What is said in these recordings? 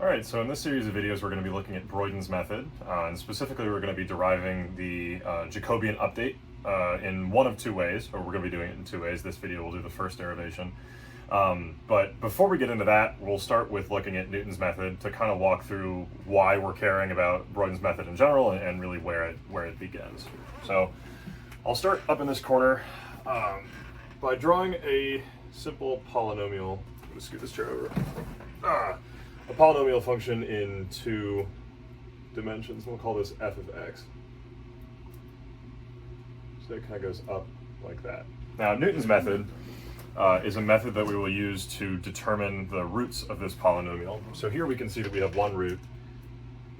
All right, so in this series of videos, we're going to be looking at Broyden's method, and specifically we're going to be deriving the Jacobian update in one of two ways, or we're going to be doing it in two ways. This video will do the first derivation. But before we get into that, we'll start with looking at Newton's method to kind of walk through why we're caring about Broyden's method in general and really where it begins. So I'll start up in this corner by drawing a simple polynomial. I'm going to scoot this chair over. A polynomial function in two dimensions. We'll call this f of x. So it kind of goes up like that. Now, Newton's method is a method that we will use to determine the roots of this polynomial. So here we can see that we have one root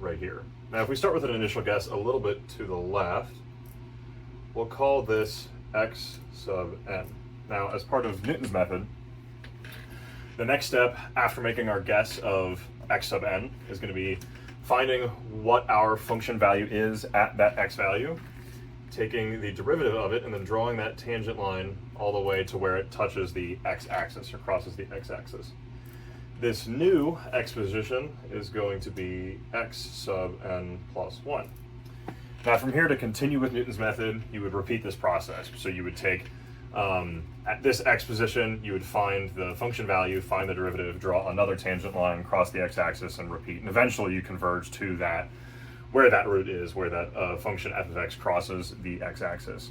right here. Now, if we start with an initial guess a little bit to the left, we'll call this x sub n. Now, as part of Newton's method, the next step after making our guess of x sub n is going to be finding what our function value is at that x value, taking the derivative of it, and then drawing that tangent line all the way to where it touches the x-axis or crosses the x-axis. This new x position is going to be x sub n plus 1. Now from here, to continue with Newton's method, you would repeat this process. So you would take at this x position, you would find the function value, find the derivative, draw another tangent line, cross the x-axis, and repeat. And eventually you converge to that, where that root is, where that function f of x crosses the x-axis.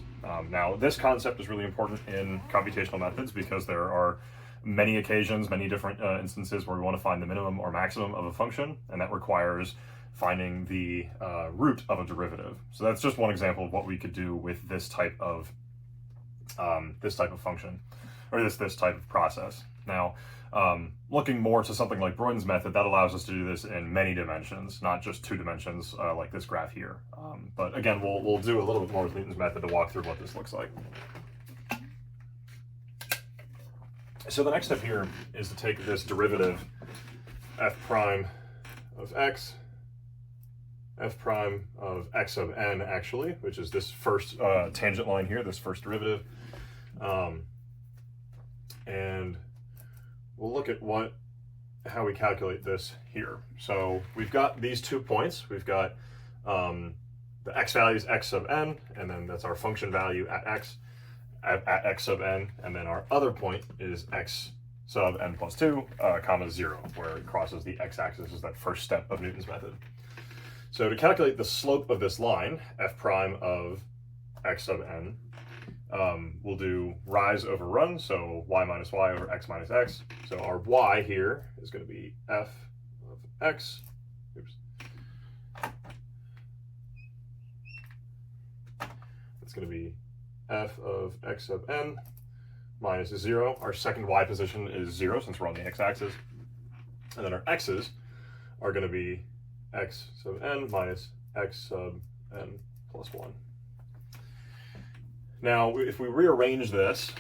Now, this concept is really important in computational methods because there are many occasions, many different instances where we want to find the minimum or maximum of a function, and that requires finding the root of a derivative. So that's just one example of what we could do with this type of function, or this type of process. Now, looking more to something like Broyden's method, that allows us to do this in many dimensions, not just two dimensions like this graph here. But again, we'll do a little bit more with Newton's method to walk through what this looks like. So the next step here is to take this derivative f prime of x, f prime of x sub n actually, which is this first tangent line here, this first derivative. And we'll look at how we calculate this here. So we've got these 2 points. We've got the x value is x sub n, and then that's our function value at x sub n, and then our other point is x sub n plus 2, comma 0, where it crosses the x-axis is that first step of Newton's method. So to calculate the slope of this line, f prime of x sub n, we'll do rise over run, so y minus y over x minus x. So our y here is going to be f of x. Oops. It's going to be f of x sub n minus 0. Our second y position is 0 since we're on the x-axis. And then our x's are going to be x sub n minus x sub n plus 1. Now, if we rearrange this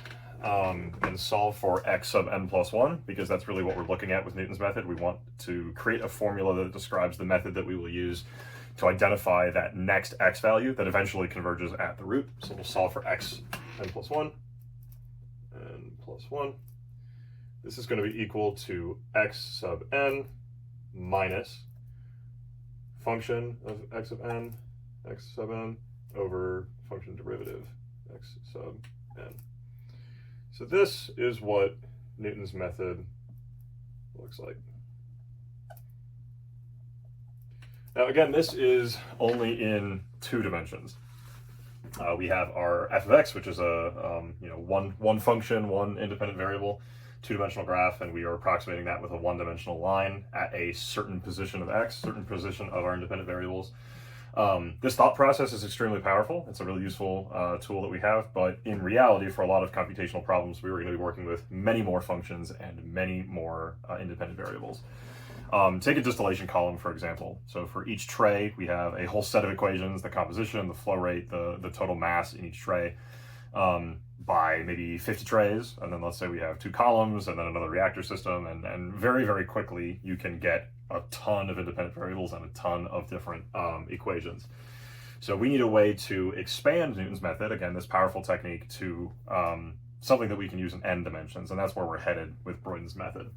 and solve for x sub n plus 1, because that's really what we're looking at with Newton's method, we want to create a formula that describes the method that we will use to identify that next x value that eventually converges at the root. So we'll solve for x n plus 1 and plus 1. This is going to be equal to x sub n minus function of x sub n over function derivative x sub n. So this is what Newton's method looks like. Now again, this is only in 2 dimensions. We have our f of x, which is a one function, one independent variable, 2-dimensional graph, and we are approximating that with a 1-dimensional line at a certain position of x, certain position of our independent variables. This thought process is extremely powerful. It's a really useful tool that we have, but in reality, for a lot of computational problems, we are going to be working with many more functions and many more independent variables. Take a distillation column, for example. So for each tray, we have a whole set of equations, the composition, the flow rate, the total mass in each tray, by maybe 50 trays. And then let's say we have 2 columns and then another reactor system. And very, very quickly, you can get a ton of independent variables and a ton of different equations. So we need a way to expand Newton's method, again, this powerful technique, to something that we can use in n dimensions. And that's where we're headed with Broyden's method.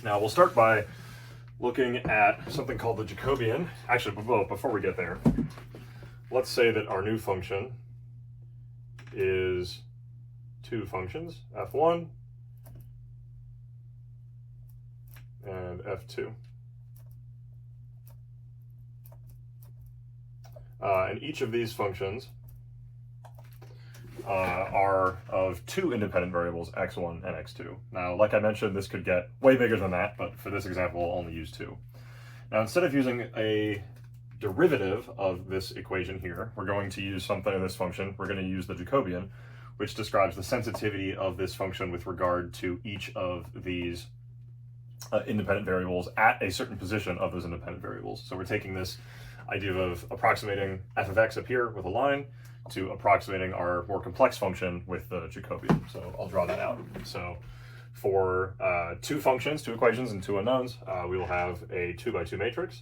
Now we'll start by looking at something called the Jacobian. Actually, well, before we get there, let's say that our new function is two functions, f1 and f2. And each of these functions are of two independent variables, x1 and x2. Now, like I mentioned, this could get way bigger than that, but for this example, we'll only use two. Now, instead of using a derivative of this equation here, we're going to use something in this function. We're going to use the Jacobian, which describes the sensitivity of this function with regard to each of these independent variables at a certain position of those independent variables. So we're taking this idea of approximating f of x up here with a line to approximating our more complex function with the Jacobian. So I'll draw that out. So for two functions, two equations, and two unknowns, we will have a 2 by 2 matrix.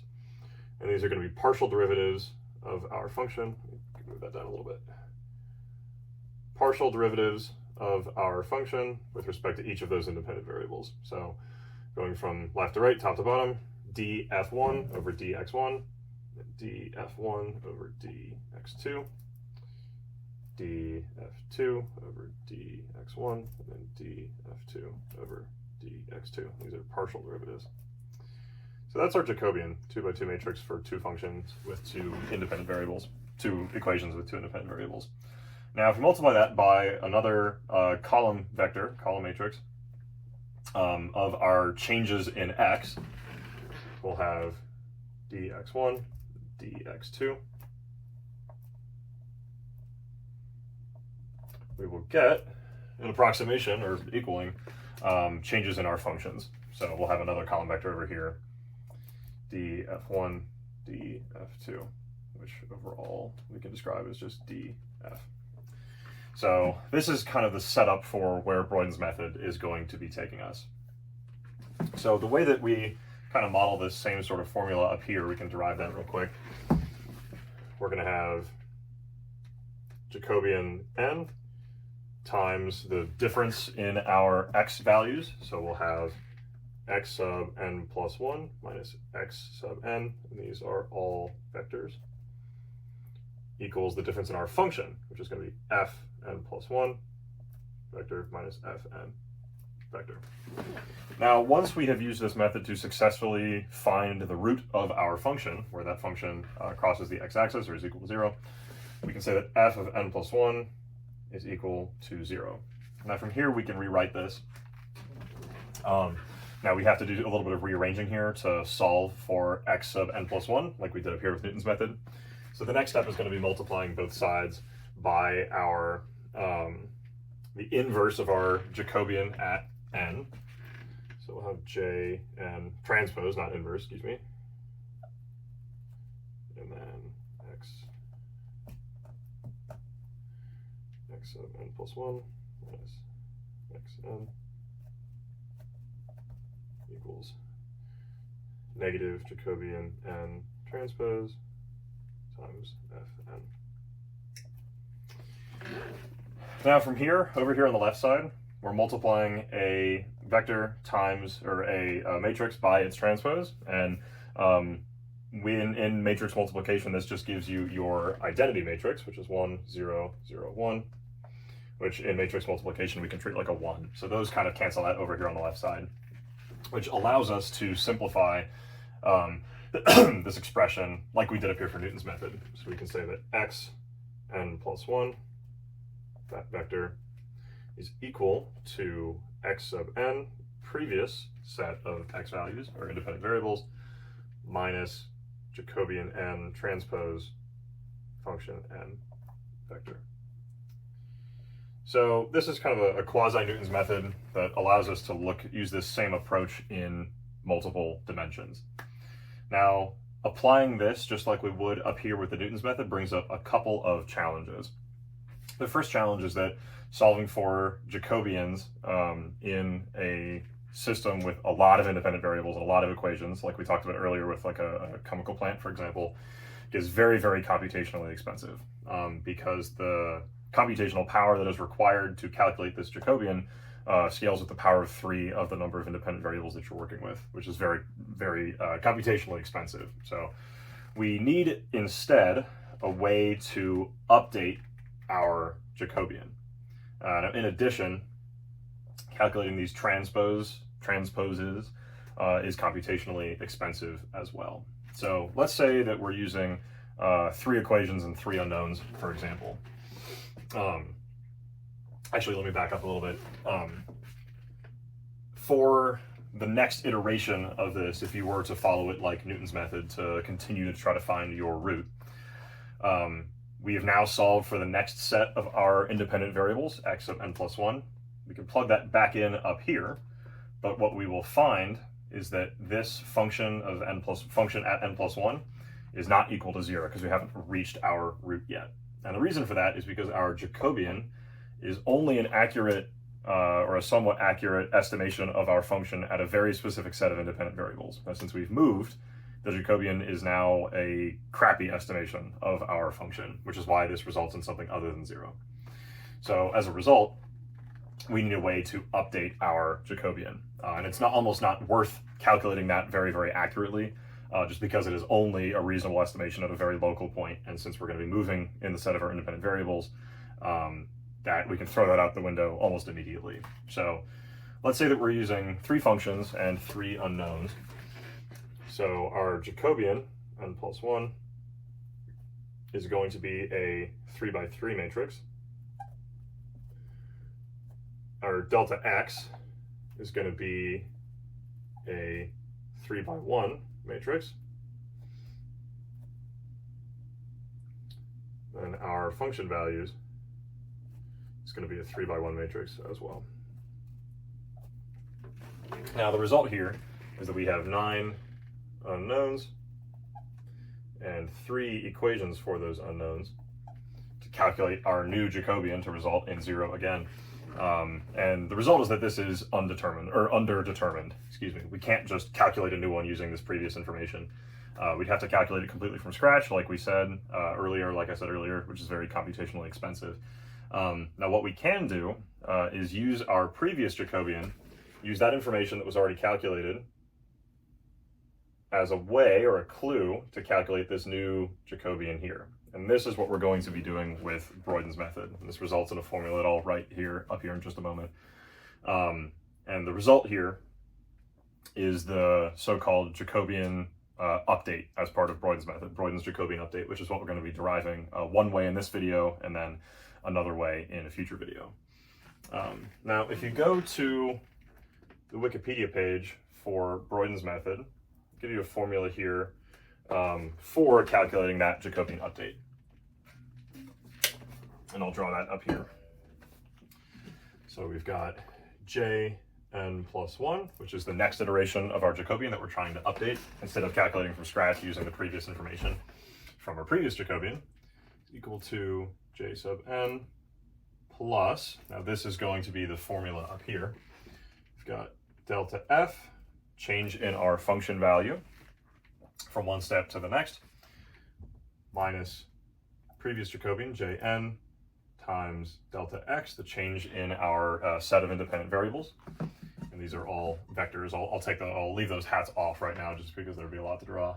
And these are going to be partial derivatives of our function. Let me move that down a little bit. Partial derivatives of our function with respect to each of those independent variables. So going from left to right, top to bottom, df1 over dx1, df1 over dx2, df2 over dx1, and then df2 over dx2. These are partial derivatives. So that's our Jacobian 2 by 2 matrix for two functions with two independent variables, two equations with two independent variables. Now, if we multiply that by another column vector, column matrix, of our changes in x, we'll have dx1, dx2. We will get an approximation or equaling changes in our functions. So we'll have another column vector over here, df1, df2, which overall we can describe as just df. So this is kind of the setup for where Broyden's method is going to be taking us. So the way that we kind of model this same sort of formula up here, we can derive that real quick. We're going to have Jacobian n times the difference in our x values. So we'll have x sub n plus 1 minus x sub n, and these are all vectors, equals the difference in our function, which is going to be f n plus 1 vector minus f n vector. Now, once we have used this method to successfully find the root of our function, where that function crosses the x-axis or is equal to 0, we can say that f of n plus 1 is equal to 0. Now from here we can rewrite this. Now we have to do a little bit of rearranging here to solve for x sub n plus 1, like we did up here with Newton's method. So the next step is going to be multiplying both sides by our the inverse of our Jacobian at n. So we'll have j n transpose, not inverse, excuse me. And then x sub n plus 1 minus xn equals negative Jacobian n transpose times fn. Now from here, over here on the left side, we're multiplying a vector times, or a matrix by its transpose, and in matrix multiplication, this just gives you your identity matrix, which is 1, 0, 0, 1, which in matrix multiplication we can treat like a 1. So those kind of cancel out over here on the left side, which allows us to simplify this expression like we did up here for Newton's method. So we can say that x n plus 1, that vector, is equal to x sub n, previous set of x values, or independent variables, minus Jacobian n transpose function n vector. So this is kind of a quasi-Newton's method that allows us to use this same approach in multiple dimensions. Now, applying this just like we would up here with the Newton's method brings up a couple of challenges. The first challenge is that solving for Jacobians in a system with a lot of independent variables and a lot of equations, like we talked about earlier with like a chemical plant, for example, is very, very computationally expensive because the computational power that is required to calculate this Jacobian scales with the power of 3 of the number of independent variables that you're working with, which is very, very computationally expensive. So we need instead a way to update our Jacobian. In addition, calculating these transposes is computationally expensive as well. So let's say that we're using 3 equations and 3 unknowns, for example. Actually, let me back up a little bit. For the next iteration of this, if you were to follow it like Newton's method to continue to try to find your root, we have now solved for the next set of our independent variables, x of n plus 1. We can plug that back in up here, but what we will find is that this function at n plus 1 is not equal to 0 because we haven't reached our root yet. And the reason for that is because our Jacobian is only an accurate or a somewhat accurate estimation of our function at a very specific set of independent variables. Now, since we've moved, the Jacobian is now a crappy estimation of our function, which is why this results in something other than 0. So as a result, we need a way to update our Jacobian. And it's almost not worth calculating that very, very accurately, just because it is only a reasonable estimation at a very local point. And since we're going to be moving in the set of our independent variables, that we can throw that out the window almost immediately. So let's say that we're using 3 functions and 3 unknowns. So our Jacobian, n plus 1, is going to be a 3 by 3 matrix. Our delta x is going to be a 3 by 1 matrix. And our function values is going to be a 3 by 1 matrix as well. Now the result here is that we have 9 unknowns and 3 equations for those unknowns to calculate our new Jacobian to result in 0 again. And the result is that this is undetermined, or underdetermined, excuse me. We can't just calculate a new one using this previous information. We'd have to calculate it completely from scratch, like I said earlier, which is very computationally expensive. Now what we can do is use our previous Jacobian, use that information that was already calculated as a way or a clue to calculate this new Jacobian here. And this is what we're going to be doing with Broyden's method. And this results in a formula that I'll write up here in just a moment. And the result here is the so-called Jacobian update as part of Broyden's method, Broyden's Jacobian update, which is what we're going to be deriving one way in this video and then another way in a future video. Now, if you go to the Wikipedia page for Broyden's method, I'll give you a formula here for calculating that Jacobian update. And I'll draw that up here. So we've got Jn plus 1, which is the next iteration of our Jacobian that we're trying to update instead of calculating from scratch using the previous information from our previous Jacobian, equal to J sub n plus, now this is going to be the formula up here. We've got delta f, change in our function value from one step to the next, minus previous Jacobian, Jn, times delta x, the change in our set of independent variables. And these are all vectors. I'll leave those hats off right now just because there'd be a lot to draw.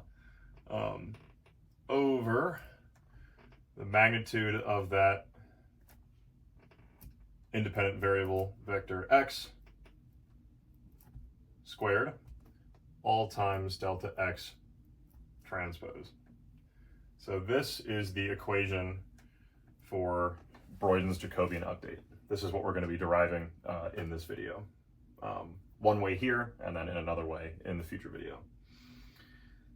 Over the magnitude of that independent variable vector x squared, all times delta x transpose. So this is the equation for Broyden's Jacobian update. This is what we're going to be deriving in this video. One way here, and then in another way in the future video.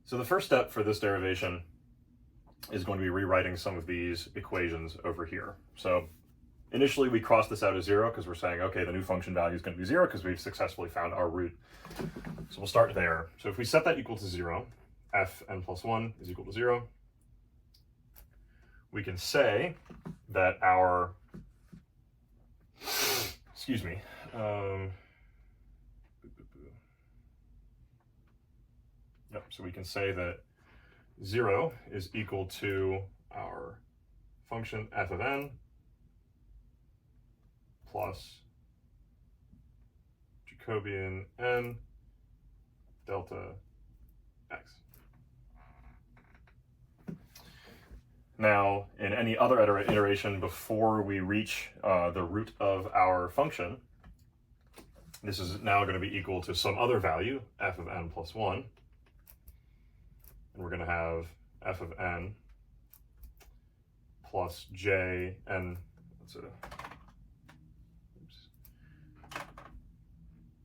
So the first step for this derivation is going to be rewriting some of these equations over here. So initially we cross this out as 0 because we're saying, okay, the new function value is going to be 0 because we've successfully found our root. So we'll start there. So if we set that equal to 0, fn plus 1 is equal to 0, we can say that our, excuse me, so we can say that 0 is equal to our function f of n plus Jacobian n delta x. Now, in any other iteration before we reach the root of our function, this is now going to be equal to some other value, f of n plus 1. And we're going to have f of n plus j n,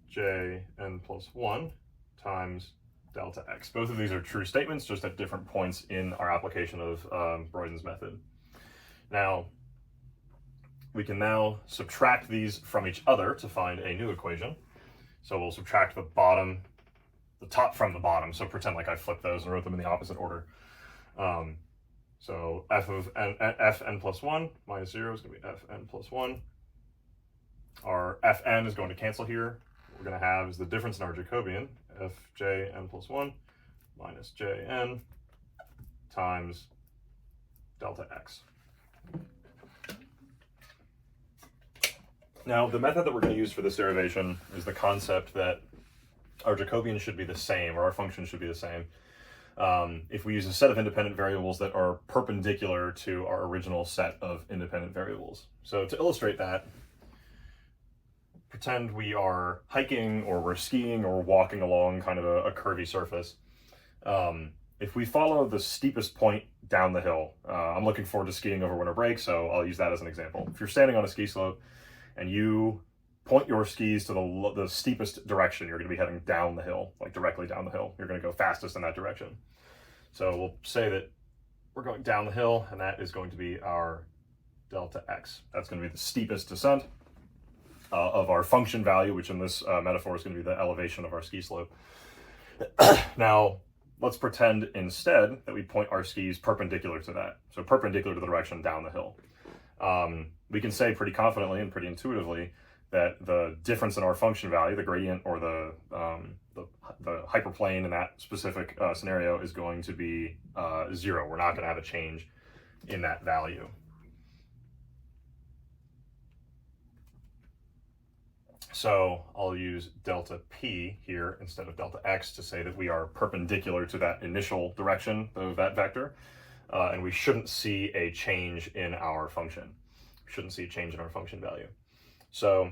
j n plus 1 times delta x. Both of these are true statements, just at different points in our application of Broyden's method. Now, we can now subtract these from each other to find a new equation. So we'll subtract the top from the bottom. So pretend like I flipped those and wrote them in the opposite order. So f of n plus 1 minus 0 is going to be fn plus 1. Our fn is going to cancel here. What we're going to have is the difference in our Jacobian, fjn plus 1 minus jn times delta x. Now, the method that we're going to use for this derivation is the concept that our Jacobian should be the same, or our function should be the same, if we use a set of independent variables that are perpendicular to our original set of independent variables. So to illustrate that, pretend we are hiking, or we're skiing, or we're walking along kind of a curvy surface. If we follow the steepest point down the hill, I'm looking forward to skiing over winter break, so I'll use that as an example. If you're standing on a ski slope and you point your skis to the steepest direction, you're going to be heading down the hill, like directly down the hill. You're going to go fastest in that direction. So we'll say that we're going down the hill, and that is going to be our delta x. That's going to be the steepest descent of our function value, which in this metaphor is going to be the elevation of our ski slope. Now, let's pretend instead that we point our skis perpendicular to that. So perpendicular to the direction down the hill. We can say pretty confidently and pretty intuitively that the difference in our function value, the gradient or the hyperplane in that specific scenario, is going to be 0. We're not going to have a change in that value. So I'll use delta p here instead of delta x to say that we are perpendicular to that initial direction of that vector, and we shouldn't see a change in our function. We shouldn't see a change in our function value. So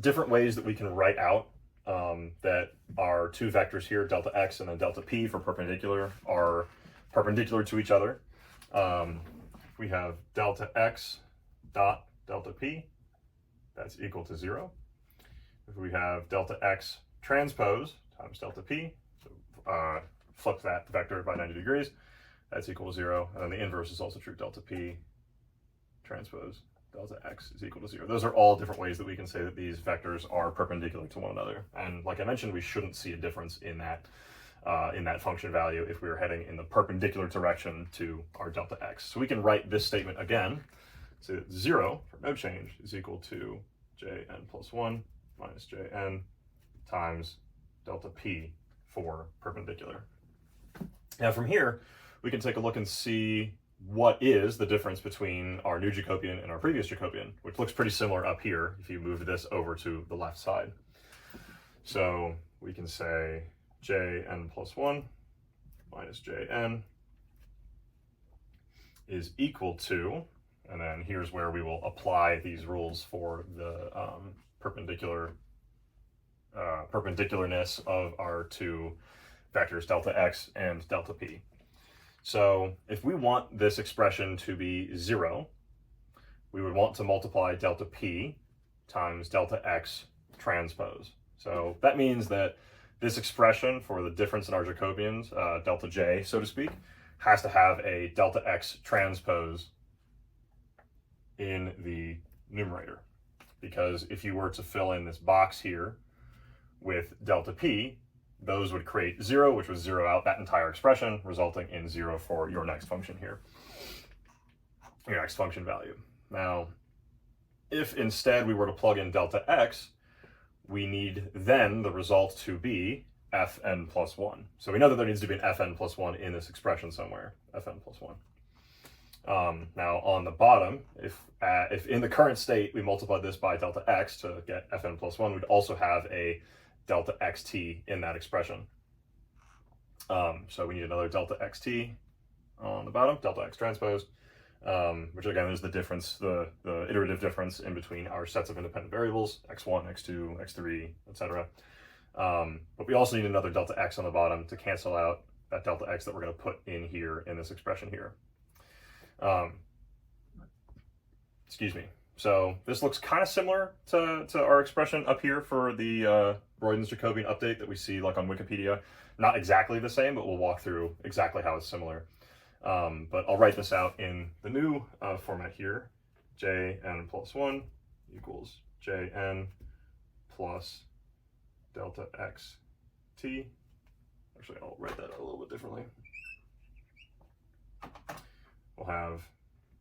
different ways that we can write out that our two vectors here, delta x and then delta p for perpendicular, are perpendicular to each other. We have delta x dot delta p, that's equal to 0. If we have delta x transpose times delta p, so flip that vector by 90 degrees, that's equal to 0. And then the inverse is also true, delta p transpose delta x is equal to 0. Those are all different ways that we can say that these vectors are perpendicular to one another. And like I mentioned, we shouldn't see a difference in that function value if we were heading in the perpendicular direction to our delta x. So we can write this statement again. So that 0 for no change is equal to jn plus 1 minus jn times delta p for perpendicular. Now from here, we can take a look and see what is the difference between our new Jacobian and our previous Jacobian, which looks pretty similar up here if you move this over to the left side. So we can say jn plus 1 minus jn is equal to, and then here's where we will apply these rules for the perpendicularness of our two vectors, delta x and delta p. So if we want this expression to be 0, we would want to multiply delta p times delta x transpose. So that means that this expression for the difference in our Jacobians, delta j, so to speak, has to have a delta x transpose in the numerator. Because if you were to fill in this box here with delta p, those would create 0, which would zero out that entire expression, resulting in 0 for your next function here, your next function value. Now, if instead we were to plug in delta x, we need then the result to be fn plus 1. So we know that there needs to be an fn plus 1 in this expression somewhere, fn plus 1. Now on the bottom, if in the current state we multiplied this by delta x to get fn plus 1, we'd also have a delta xt in that expression. So we need another delta xt on the bottom, delta x transpose, which again is the difference, the iterative difference in between our sets of independent variables, x1, x2, x3, etc. But we also need another delta x on the bottom to cancel out that delta x that we're going to put in here in this expression here. Excuse me. So this looks kind of similar to our expression up here for the Broyden's Jacobian update that we see like on Wikipedia. Not exactly the same, but we'll walk through exactly how it's similar. But I'll write this out in the new format here. Jn plus 1 equals Jn plus delta xt. Actually, I'll write that a little bit differently. We'll have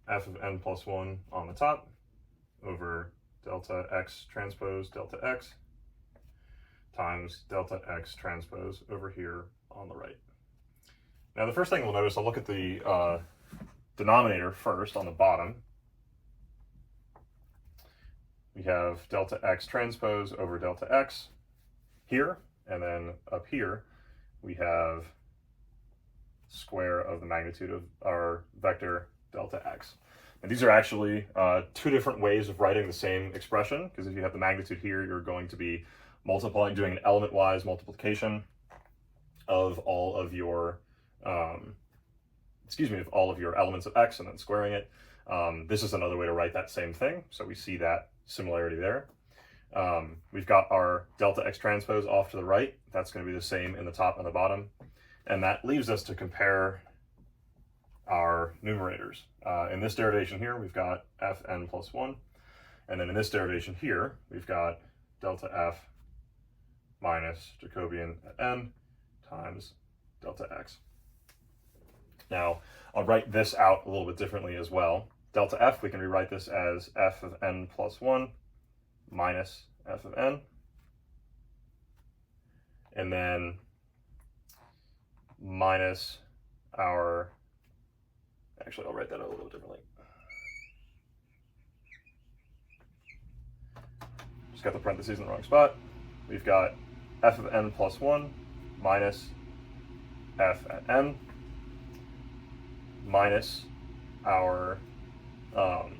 f of n plus 1 on the top over delta x transpose delta x times delta x transpose over here on the right. Now the first thing we'll notice, I'll look at the denominator first on the bottom. We have delta x transpose over delta x here, and then up here we have square of the magnitude of our vector delta x. And these are actually two different ways of writing the same expression, because if you have the magnitude here, you're going to be multiplying, doing an element-wise multiplication of all of your, of all of your elements of x and then squaring it. This is another way to write that same thing, so we see that similarity there. We've got our delta x transpose off to the right. That's going to be the same in the top and the bottom. And that leaves us to compare our numerators. In this derivation here, we've got fn plus 1. And then in this derivation here, we've got delta f minus Jacobian at n times delta x. Now, I'll write this out a little bit differently as well. Delta f, we can rewrite this as f of n plus 1 minus f of n. And then minus our, actually I'll write that out a little differently. Just got the parentheses in the wrong spot. We've got f of n plus 1 minus f at n minus our, let's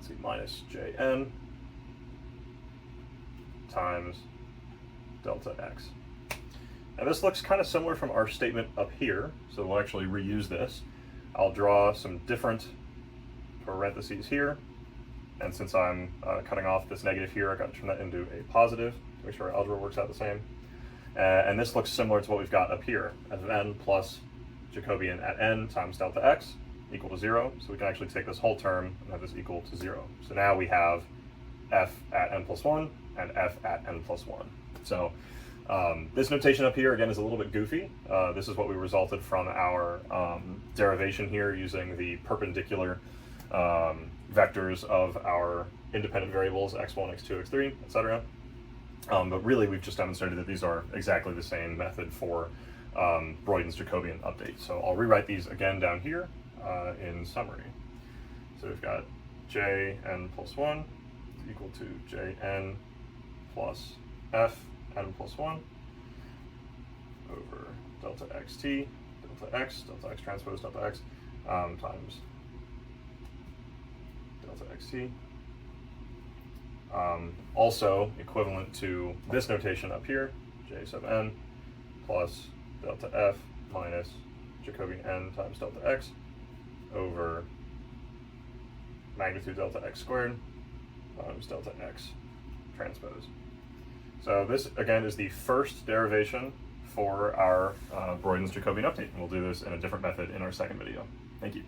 see, minus Jn times delta x. Now this looks kind of similar from our statement up here, so we'll actually reuse this. I'll draw some different parentheses here, and since I'm cutting off this negative here, I've got to turn that into a positive to make sure our algebra works out the same. And this looks similar to what we've got up here, f of n plus Jacobian at n times delta x equal to 0, so we can actually take this whole term and have this equal to 0. So now we have f at n plus 1 and f at n plus 1. So this notation up here, again, is a little bit goofy. This is what we resulted from our derivation here using the perpendicular vectors of our independent variables, x1, x2, x3, etc. But really, we've just demonstrated that these are exactly the same method for Broyden's Jacobian update. So I'll rewrite these again down here in summary. So we've got Jn plus 1 is equal to Jn plus f n plus 1 over delta xt, delta x transpose delta x times delta xt. Also equivalent to this notation up here, j sub n plus delta f minus Jacobian n times delta x over magnitude delta x squared times delta x transpose. So this, again, is the first derivation for our Broyden's Jacobian update, and we'll do this in a different method in our second video. Thank you.